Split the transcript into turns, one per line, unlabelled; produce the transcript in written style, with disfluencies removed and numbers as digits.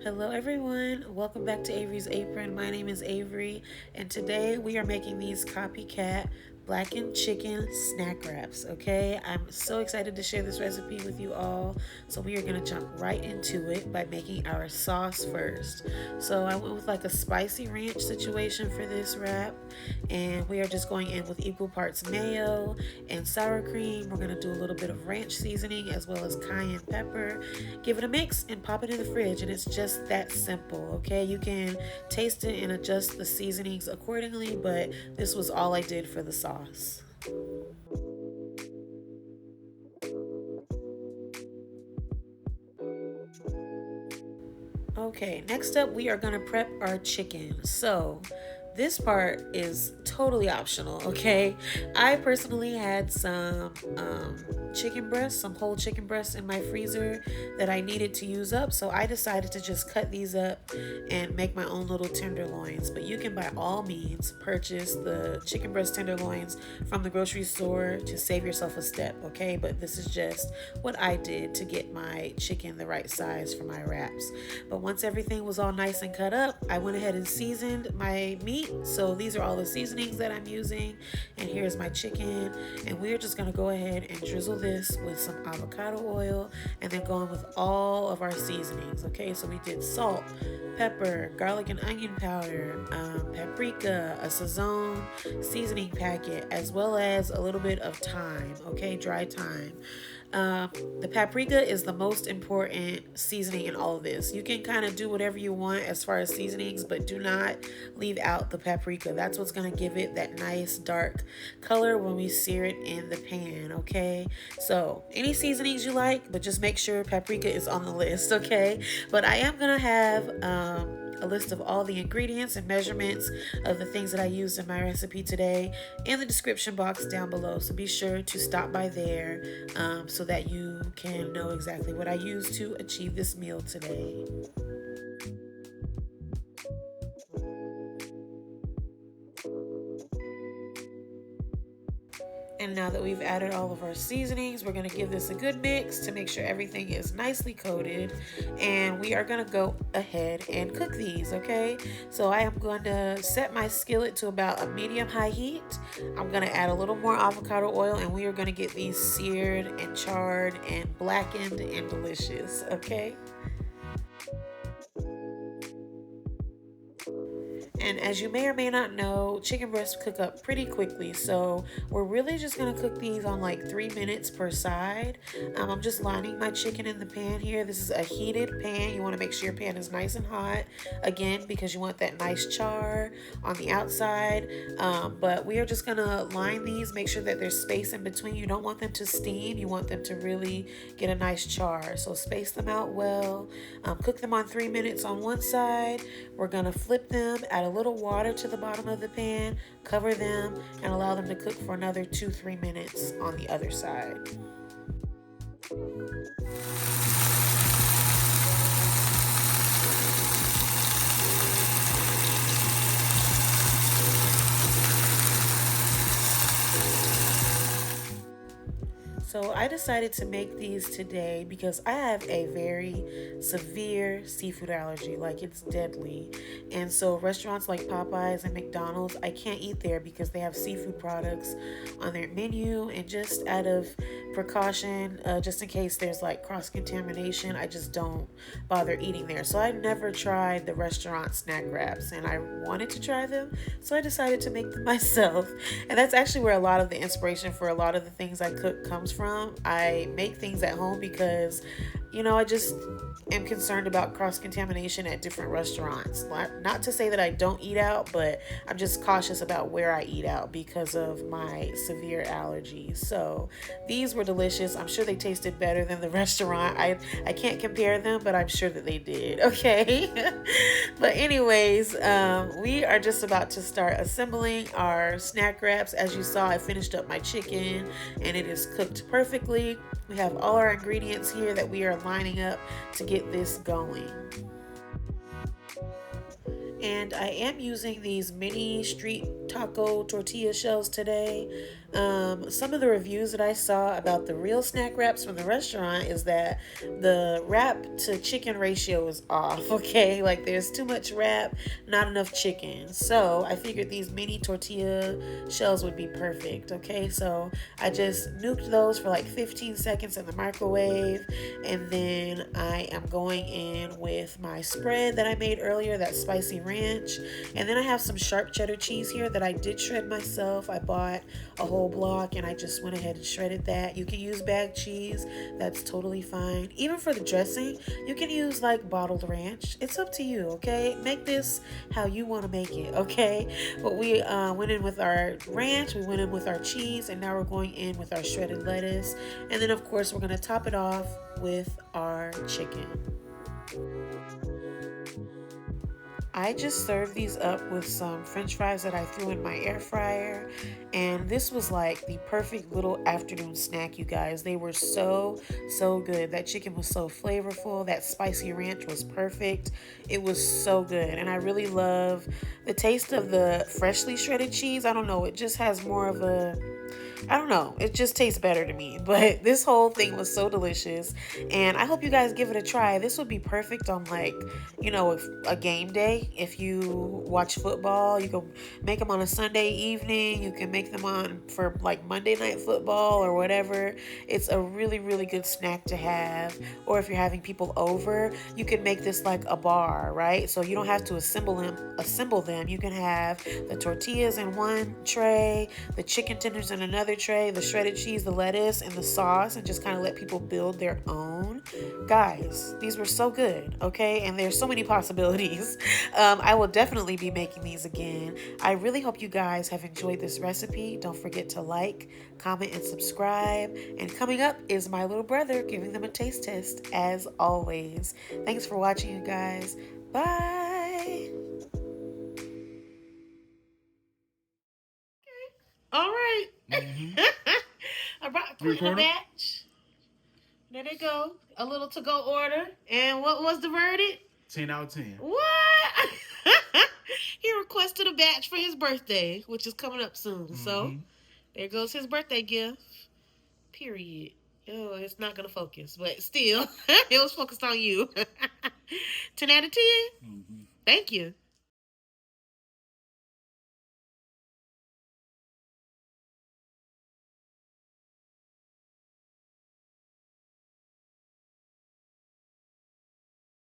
Hello everyone, welcome back to Avery's Apron. My name is Avery and today we are making these Copycat blackened chicken snack wraps. Okay, I'm so excited to share this recipe with you all. So we are going to jump right into it by making our sauce first. So I went with like a spicy ranch situation for this wrap, and we are just going in with equal parts mayo and sour cream. We're going to do a little bit of ranch seasoning as well as cayenne pepper. Give it a mix and pop it in the fridge, and it's just that simple. Okay, you can taste it and adjust the seasonings accordingly, but this was all I did for the sauce. Okay, next up we are gonna prep our chicken. So this part is totally optional, okay? I personally had some chicken breasts, some whole chicken breasts in my freezer that I needed to use up, so I decided to just cut these up and make my own little tenderloins. But you can by all means purchase the chicken breast tenderloins from the grocery store to save yourself a step, okay? But this is just what I did to get my chicken the right size for my wraps. But once everything was all nice and cut up, I went ahead and seasoned my meat. So these are all the seasonings that I'm using, and here's my chicken, and we're just gonna go ahead and drizzle this with some avocado oil and then go in with all of our seasonings. Okay, so we did salt, pepper, garlic and onion powder, paprika, a Sazon seasoning packet, as well as a little bit of thyme, okay, dry thyme. The paprika is the most important seasoning in all of this. You can kind of do whatever you want as far as seasonings, but do not leave out the paprika. That's what's going to give it that nice dark color when we sear it in the pan, okay? So any seasonings you like, but just make sure paprika is on the list, okay? But I am going to have a list of all the ingredients and measurements of the things that I used in my recipe today in the description box down below. So be sure to stop by there so that you can know exactly what I used to achieve this meal today. And now that we've added all of our seasonings, we're going to give this a good mix to make sure everything is nicely coated. And we are going to go ahead and cook these, okay? So I am going to set my skillet to about a medium-high heat. I'm going to add a little more avocado oil, and we are going to get these seared and charred and blackened and delicious, okay? And as you may or may not know, chicken breasts cook up pretty quickly, so we're really just gonna cook these on like 3 minutes per side. I'm just lining my chicken in the pan here. This is a heated pan. You wanna make sure your pan is nice and hot, again, because you want that nice char on the outside. But we are just gonna line these, make sure that there's space in between. You don't want them to steam, you want them to really get a nice char. So space them out well. Cook them on 3 minutes on one side. We're gonna flip them, add a little water to the bottom of the pan, cover them, and allow them to cook for another 2-3 minutes on the other side. So I decided to make these today because I have a very severe seafood allergy, like it's deadly. And so restaurants like Popeyes and McDonald's, I can't eat there because they have seafood products on their menu, and just out of precaution, just in case there's like cross-contamination, I just don't bother eating there. So I've never tried the restaurant snack wraps, and I wanted to try them, so I decided to make them myself. And that's actually where a lot of the inspiration for a lot of the things I cook comes from. I make things at home because, you know, I just am concerned about cross-contamination at different restaurants. Not to say that I don't eat out, but I'm just cautious about where I eat out because of my severe allergies. So these were delicious. I'm sure they tasted better than the restaurant. I can't compare them, but I'm sure that they did, okay? But anyways, we are just about to start assembling our snack wraps. As you saw, I finished up my chicken and it is cooked perfectly. We have all our ingredients here that we are lining up to get this going. And I am using these mini street taco tortilla shells today. Some of the reviews that I saw about the real snack wraps from the restaurant is that the wrap to chicken ratio is off, okay? Like there's too much wrap, not enough chicken. So I figured these mini tortilla shells would be perfect, okay? So I just nuked those for like 15 seconds in the microwave, and then I am going in with my spread that I made earlier, that spicy ranch. And then I have some sharp cheddar cheese here that I did shred myself. I bought a whole block and I just went ahead and shredded that. You can use bag cheese, that's totally fine. Even for the dressing, you can use like bottled ranch. It's up to you, okay? Make this how you want to make it, okay? But we went in with our ranch, we went in with our cheese, and now we're going in with our shredded lettuce. And then, of course, we're going to top it off with our chicken. I just served these up with some french fries that I threw in my air fryer. And this was like the perfect little afternoon snack, you guys. They were so, so good. That chicken was so flavorful. That spicy ranch was perfect. It was so good. And I really love the taste of the freshly shredded cheese. I don't know. It just has more of a, I don't know. It just tastes better to me. But this whole thing was so delicious. And I hope you guys give it a try. This would be perfect on like, a game day. If you watch football, you can make them on a Sunday evening. You can make them on for like Monday night football or whatever. It's a really, really good snack to have. Or if you're having people over, you can make this like a bar, right? So you don't have to assemble them. You can have the tortillas in one tray, the chicken tenders in another tray, the shredded cheese, the lettuce, and the sauce, and just kind of let people build their own. Guys, these were so good, okay? And there's so many possibilities. I will definitely be making these again. I really hope you guys have enjoyed this recipe. Don't forget to like, comment, and subscribe. And coming up is my little brother giving them a taste test, as always. Thanks for watching, you guys. Bye. All right. I brought a batch. There they go. A little to-go order. And what was the verdict?
10 out of 10.
What? He requested a batch for his birthday, which is coming up soon. So there goes his birthday gift. Period. Oh, it's not going to focus, but still, it was focused on you. 10 out of 10? Thank you.